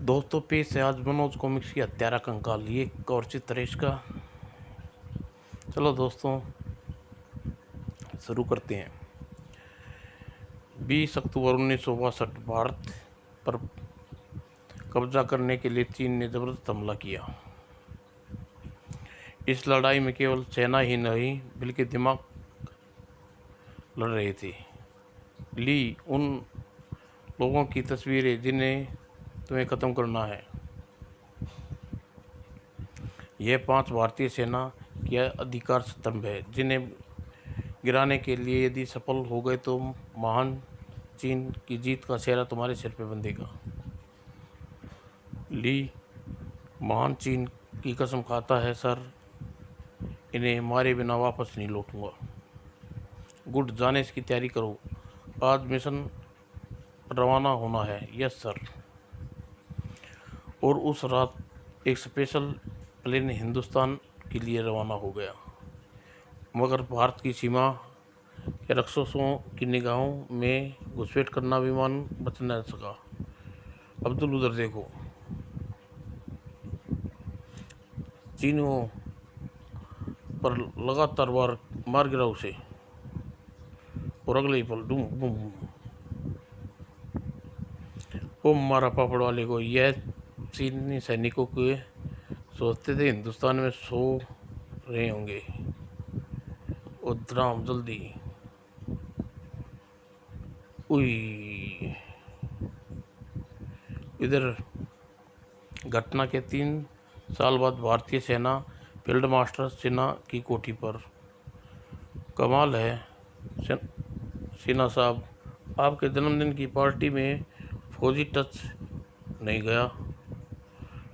दोस्तों, पेश है आज मनोज कॉमिक्स की हत्यारा कंकाल, ये एक और चित्र है इसका। चलो दोस्तों, शुरू करते हैं। 20 अक्टूबर 1962 भारत पर कब्जा करने के लिए चीन ने जबरदस्त हमला किया। इस लड़ाई में केवल सेना ही नहीं बल्कि दिमाग लड़ रहे थे। ली उन लोगों की तस्वीरें जिन्हें तुम्हें ख़त्म करना है। यह 5 भारतीय सेना के अधिकार स्तंभ है जिन्हें गिराने के लिए यदि सफल हो गए तो महान चीन की जीत का सेहरा तुम्हारे सिर पे बंधेगा। ली महान चीन की कसम खाता है, सर, इन्हें मारे बिना वापस नहीं लौटूंगा। गुड, जाने की तैयारी करो, आज मिशन रवाना होना है। Yes sir. और उस रात एक स्पेशल प्लेन हिंदुस्तान के लिए रवाना हो गया, मगर भारत की सीमा के राक्षसों की निगाहों में घुसपैठ करना विमान बच न सका। अब्दुल, उधर देखो, चीनियों पर लगातार वार मार गिरा उसे, और अगले ही पल डूम बूम। वो मारा पापड़ वाले को। यह चीनी सैनिकों के सोचते थे हिंदुस्तान में सो रहे होंगे। और ड्राम जल्दी। उई, इधर घटना के 3 साल बाद भारतीय सेना फील्ड मास्टर सिन्हा की कोठी पर। कमाल है सिन्हा साहब, आपके जन्मदिन की पार्टी में फौजी टच नहीं गया।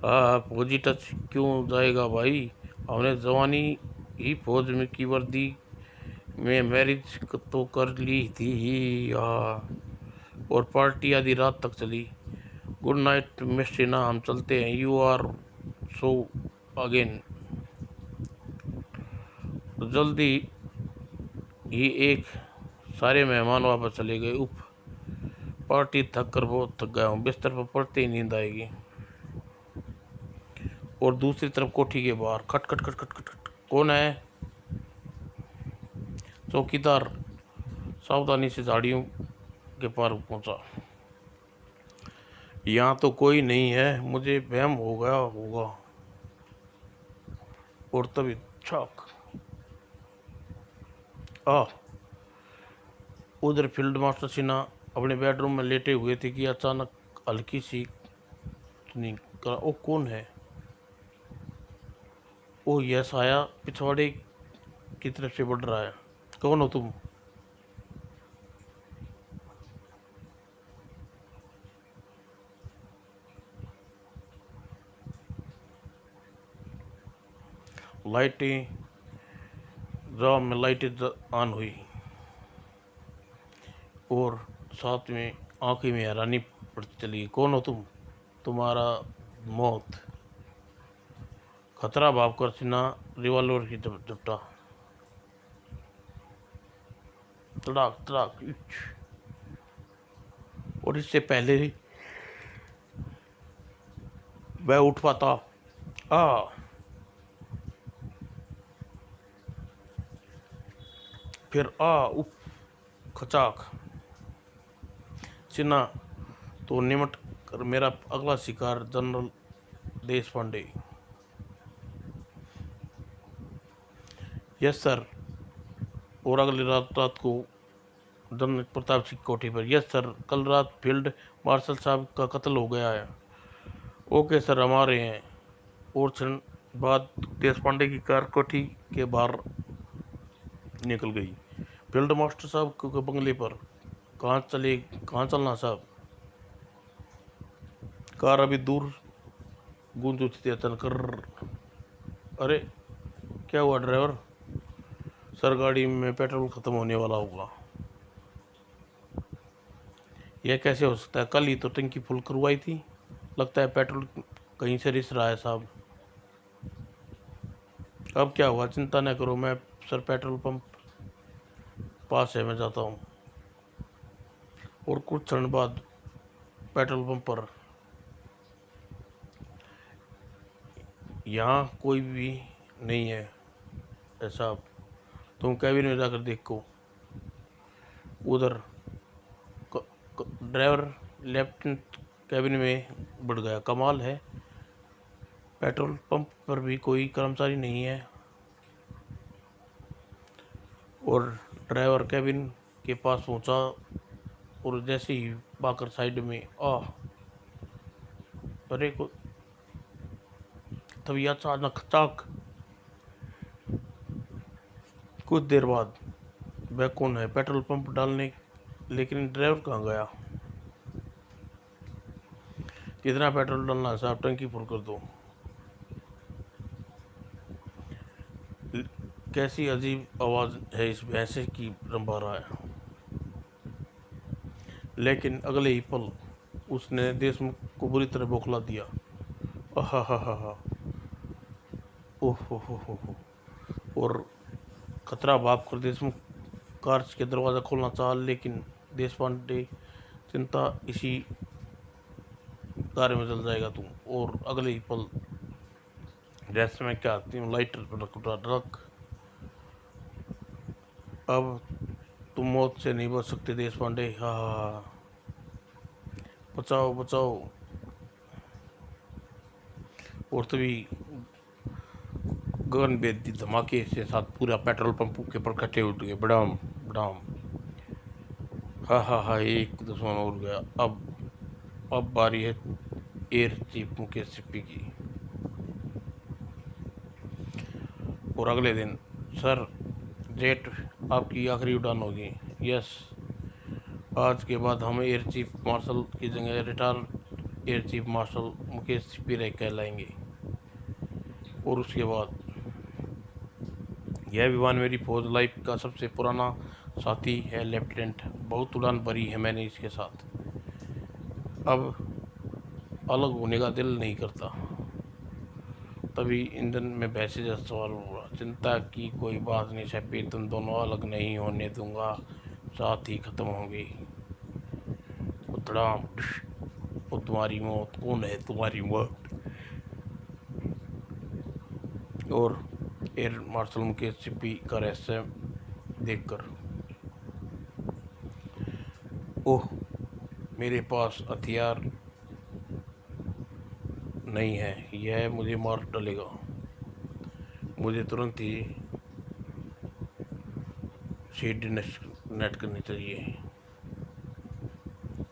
हाँ, फौजी टच क्यों जाएगा भाई, हमने जवानी ही फौज में की वर्दी में मैरिज तो कर ली थी ही। और पार्टी आधी रात तक चली। गुड नाइट मिस सिन्हा, हम चलते हैं। You are so again. जल्दी ही एक सारे मेहमान वापस चले गए। उफ, पार्टी थक कर बहुत थक गया हूँ, बिस्तर पर पड़ते ही नींद आएगी। और दूसरी तरफ कोठी के बाहर खट खट खट खट खट खट। कौन है? चौकीदार सावधानी से झाड़ियों के पार पहुंचा। यहाँ तो कोई नहीं है, मुझे वहम हो गया होगा। और तभी छक, उधर फील्ड मास्टर सिन्हा अपने बेडरूम में लेटे हुए थे कि अचानक हल्की सी नहीं करा। ओ, कौन है? ओ, यह साया पिछवाड़े की तरफ से बढ़ रहा है। कौन हो तुम? लाइटें ड्रा में लाइटें ऑन हुई और साथ में आंखें में हैरानी पड़ती चली। कौन हो तुम? तुम्हारा मौत। खतरा भाव कर सिन्हा रिवॉल्वर की झपटा। तड़ाक तड़ाक। और इससे पहले मैं उठ पाता। फिर उफ, खचाक। सिन्हा, तो निमट कर मेरा अगला शिकार जनरल देश पांडे। Yes sir. और अगली रात को जनरल प्रताप सिंह कोठी पर। यस सर, कल रात फील्ड मार्शल साहब का कत्ल हो गया है। ओके सर, हम आ रहे हैं। और क्षण बाद देश पांडे की कार कोठी के बाहर निकल गई। फील्ड मास्टर साहब के बंगले पर। कहाँ चलना साहब? कार अभी दूर गूंज उठी थी अचानक। अरे, क्या हुआ ड्राइवर? सर, गाड़ी में पेट्रोल खत्म होने वाला होगा। यह कैसे हो सकता है? कल ही तो टंकी फुल करवाई थी। लगता है पेट्रोल कहीं से रिस रहा है साहब। अब क्या हुआ, चिंता न करो, मैं सर पेट्रोल पंप पास है, मैं जाता हूँ। और कुछ क्षण बाद पेट्रोल पंप पर यहाँ कोई भी नहीं है ऐसा, तुम कैबिन में जाकर देखो। उधर ड्राइवर लेफ्टिनेंट कैबिन में बढ़ गया। कमाल है, पेट्रोल पंप पर भी कोई कर्मचारी नहीं है। और ड्राइवर कैबिन के पास पहुंचा और जैसे ही पाकर साइड में अरे को तभी अचानक चाक। कुछ देर बाद वह कौन है पेट्रोल पंप डालने, लेकिन ड्राइवर कहाँ गया? कितना पेट्रोल डालना है साहब, टंकी फुल कर दो। कैसी अजीब आवाज़ है इस भैंसे की, रंभा रहा है। लेकिन अगले ही पल उसने देशमुख को बुरी तरह बौखला दिया। आहा हा हा हा, ओह हो, और खतरा भाप कर देशमुख कार के दरवाज़ा खोलना चाहा, लेकिन देश पांडे चिंता, इसी कार में जल जाएगा तुम। और अगले ही पल जैसे मैं क्या आती हूँ लाइटर पर रख, अब तुम मौत से नहीं बच सकते देश पांडे, हाँ बचाओ बचाओ। और तभी गगन भेदी धमाके से साथ पूरा पेट्रोल पंप के पर कट्टे उठ गए, बड़ाम बड़ाम। हा, एक दुश्मन और गया। अब बारी है एयर चीफ मुकेश सिप्पी की। और अगले दिन, सर जेट आपकी आखिरी उड़ान होगी। यस, आज के बाद हम एयर चीफ मार्शल की जगह retired air chief marshal Mukesh Sippy रह कहलाएंगे। और उसके बाद, यह विमान मेरी फौज लाइफ का सबसे पुराना साथी है लेफ्टिनेंट, बहुत उड़ान भरी है मैंने इसके साथ, अब अलग होने का दिल नहीं करता। तभी ईंधन में भैंसे जैसा सवाल हुआ। चिंता की कोई बात नहीं शैपी, तुम दोनों अलग नहीं होने दूंगा, साथ ही खत्म होंगे। धड़ाम, वो तुम्हारी मौत, कौन है तुम्हारी मौत? और एयर मार्शल मुकेश सिप्पी का रहस्य देखकर, ओह मेरे पास हथियार नहीं है, यह मुझे मार डालेगा, मुझे तुरंत ही सीट नेट करनी चाहिए।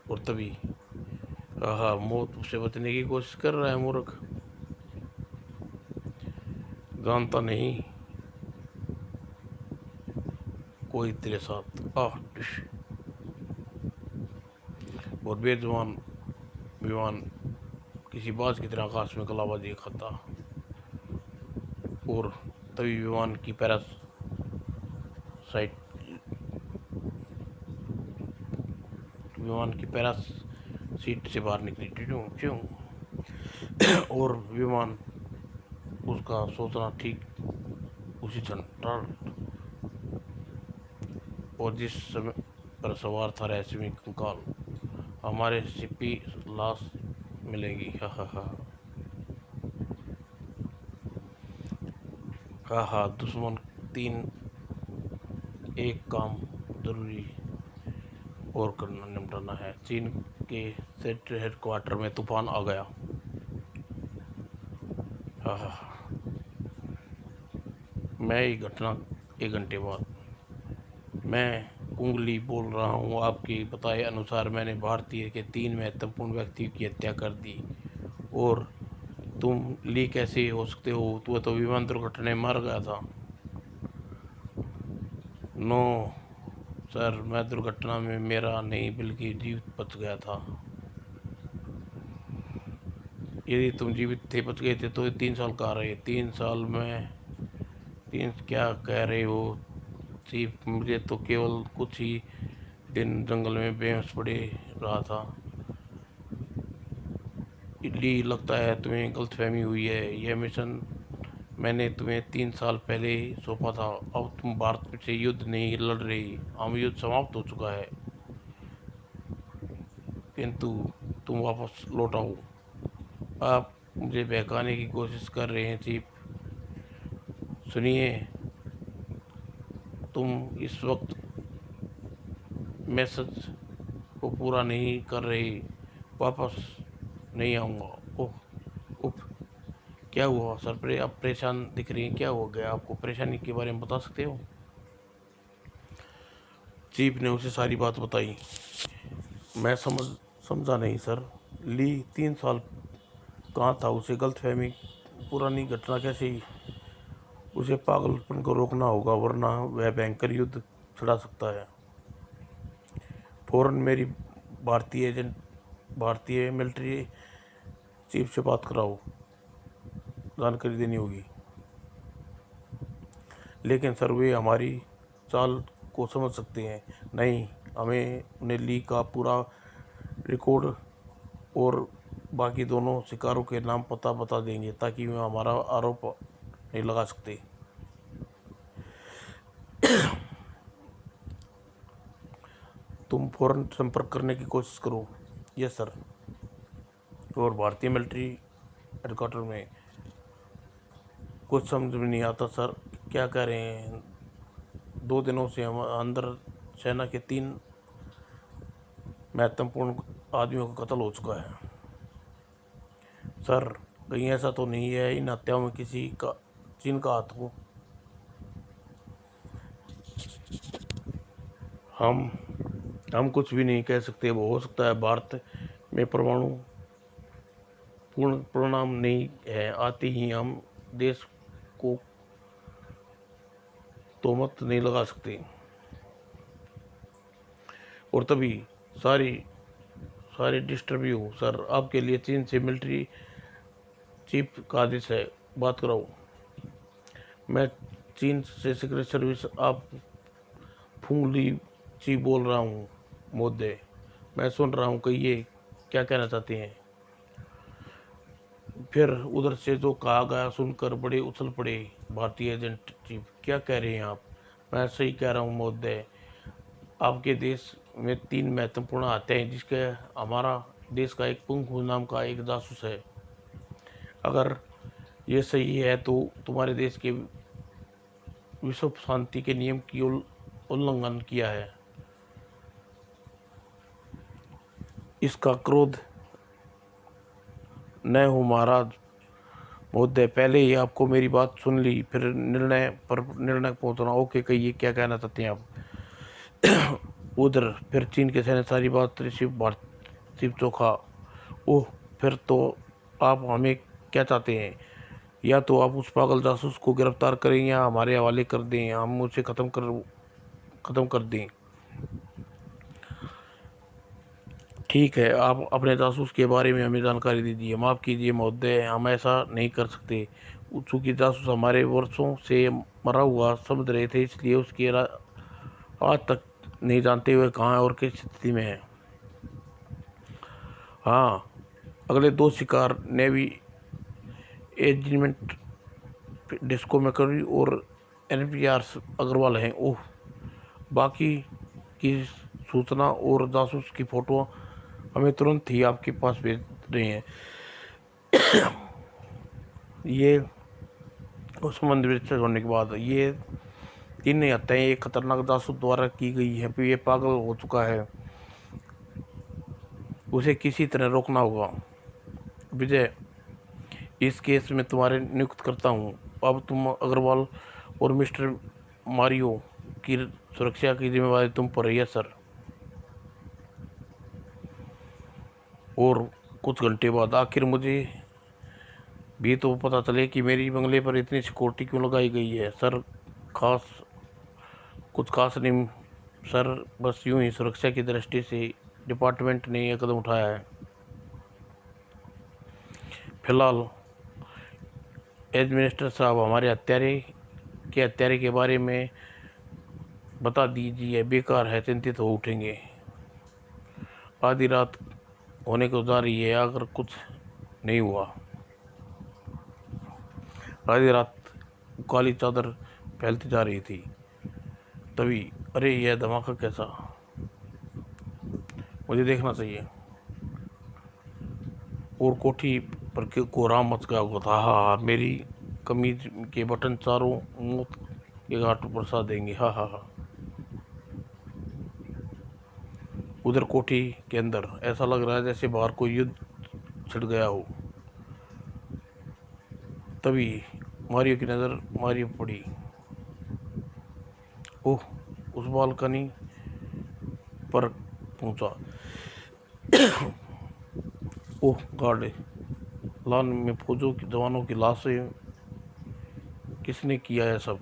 और तभी मौत उससे बचने की कोशिश कर रहा है मूर्ख, जानता नहीं कोई तेरे साथ और बेजुबान विमान किसी बाज की तरह आकाश में कलाबाजी खाता। और तभी विमान की पैरास सीट से बाहर निकली ट्यूं ट्यूं। और विमान उसका सोचना ठीक उसी क्षण और जिस समय पर सवार था रहस्यमय कंकाल, हमारे सिप्पी लाश मिलेगी, हा दुश्मन तीन, एक काम जरूरी और करना निपटाना है। चीन के सेंट्रल हेडक्वार्टर में तूफान आ गया। हा, मैं ये घटना 1 घंटे बाद, मैं कुंगली बोल रहा हूँ। आपके बताए अनुसार मैंने भारतीय के 3 महत्वपूर्ण व्यक्तियों की हत्या कर दी, और तुम ली कैसे हो सकते हो? वह तो विमान दुर्घटना में मर गया था। नो सर, मैं दुर्घटना में मेरा नहीं बल्कि जीवित बच गया था। यदि तुम जीवित थे, बच गए थे, तो 3 साल कहाँ रहे? 3 साल में 3 क्या कह रहे हो चीफ? मुझे तो केवल कुछ ही दिन जंगल में बेहोश पड़े रहा था। ली, लगता है तुम्हें गलतफहमी हुई है। यह मिशन मैंने तुम्हें 3 साल पहले ही सौंपा था। अब तुम भारत से युद्ध नहीं लड़ रही, हम युद्ध समाप्त हो चुका है, किंतु तुम वापस लौट आओ। आप मुझे बहकाने की कोशिश कर रहे हैं चीफ। सुनिए, तुम इस वक्त मैसेज को पूरा नहीं कर रही, वापस नहीं आऊँगा। ओह, उफ, क्या हुआ सर? आप परेशान दिख रही हैं, क्या हो गया आपको? परेशानी के बारे में बता सकते हो? चीफ ने उसे सारी बात बताई। मैं समझा नहीं सर। ली 3 साल कहाँ था? उसे गलतफहमी, पुरानी घटना कैसे ही? उसे पागलपन को रोकना होगा, वरना वह भयंकर युद्ध छड़ा सकता है। फौरन मेरी भारतीय मिलिट्री चीफ से बात कराओ, जानकारी देनी होगी। लेकिन सर, वे हमारी चाल को समझ सकते हैं। नहीं, हमें उन्हें ली का पूरा रिकॉर्ड और बाकी दोनों शिकारों के नाम पता बता देंगे, ताकि वे हमारा आरोप नहीं लगा सकते। तुम फौरन संपर्क करने की कोशिश करो। Yes sir. और भारतीय मिलिट्री हेडक्वार्टर में कुछ समझ में नहीं आता सर, क्या कह रहे हैं? 2 दिनों से हम अंदर सेना के 3 महत्वपूर्ण आदमियों का कत्ल हो चुका है। सर, कहीं ऐसा तो नहीं है इन हत्याओं में किसी का चीन का हाथ हो? हम कुछ भी नहीं कह सकते। वो हो सकता है भारत में परमाणु पूर्ण परिणाम नहीं है, आते ही हम देश को तोहमत नहीं लगा सकते। और तभी सारी सारी डिस्टर्ब हो सर। आपके लिए चीन से मिलिट्री चीफ का आदेश है, बात कराओ। मैं चीन से सीक्रेट सर्विस आप फुंगली चीफ बोल रहा हूँ महोदय। मैं सुन रहा हूँ, कहिए क्या कहना चाहते हैं? फिर उधर से जो कहा गया सुनकर बड़े उछल पड़े भारतीय एजेंट चीफ। क्या कह रहे हैं आप? मैं सही कह रहा हूँ महोदय। आपके देश में 3 महत्वपूर्ण हत्याएं हैं, जिसके हमारा देश का एक पुंगफू नाम का एक जासूस है। अगर ये सही है तो तुम्हारे देश के विश्व शांति के नियम की उल्लंघन किया है। इसका क्रोध न हो महाराज महोदय। पहले ही आपको मेरी बात सुन ली, फिर निर्णय पहुंचना। ओके, कहिए क्या कहना चाहते हैं आप? उधर फिर चीन के सैन्य सारी बात शिव चोखा। ओह, फिर तो आप हमें क्या चाहते हैं? या तो आप उस पागल जासूस को गिरफ्तार करें या हमारे हवाले कर दें, हम उसे ख़त्म कर दें। ठीक है, आप अपने जासूस के बारे में हमें जानकारी दीजिए। माफ़ कीजिए महोदय, हम ऐसा नहीं कर सकते। चूँकि जासूस हमारे वर्षों से मरा हुआ समझ रहे थे, इसलिए उसकी आज तक नहीं जानते हुए कहाँ और किस स्थिति में है। हाँ, अगले 2 शिकार नेवी एजिमेंट डिस्को मैकरी और NPR अग्रवाल हैं। ओह, बाकी की सूचना और जासूस की फ़ोटो हमें तुरंत ही आपके पास भेज रहे हैं। ये उस मंदिर से होने के बाद ये 3 हत्याएं एक खतरनाक जासूस द्वारा की गई है। फिर ये पागल हो चुका है, उसे किसी तरह रोकना होगा। विजय, इस केस में तुम्हारे नियुक्त करता हूँ। अब तुम अग्रवाल और मिस्टर मारियो की सुरक्षा की जिम्मेदारी तुम पर है सर। और कुछ घंटे बाद आखिर मुझे भी तो पता चले कि मेरी बंगले पर इतनी सिक्योरिटी क्यों लगाई गई है सर। कुछ खास नहीं सर, बस यूं ही सुरक्षा की दृष्टि से डिपार्टमेंट ने यह कदम उठाया है। फिलहाल एडमिनिस्ट्रेटर साहब, हमारे हत्यारे के बारे में बता दीजिए। बेकार है, चिंतित हो उठेंगे। आधी रात होने को जा रही है, अगर कुछ नहीं हुआ। आधी रात काली चादर फैलती जा रही थी। तभी अरे, यह धमाका कैसा? मुझे देखना चाहिए। और कोठी पर क्यों कोहराम मच गया हुआ था। हाँ हाँ, मेरी कमीज के बटन चारों मौत के घाट पर सा देंगे। हाँ हाँ हाँ। उधर कोठी के अंदर ऐसा लग रहा है जैसे बाहर कोई युद्ध छिड़ गया हो। तभी मारियो की नज़र मारियो पड़ी। ओह, उस बालकनी पर पहुंचा। ओह गार्ड, लान में फौजों की जवानों की लाशें। किसने किया है सब?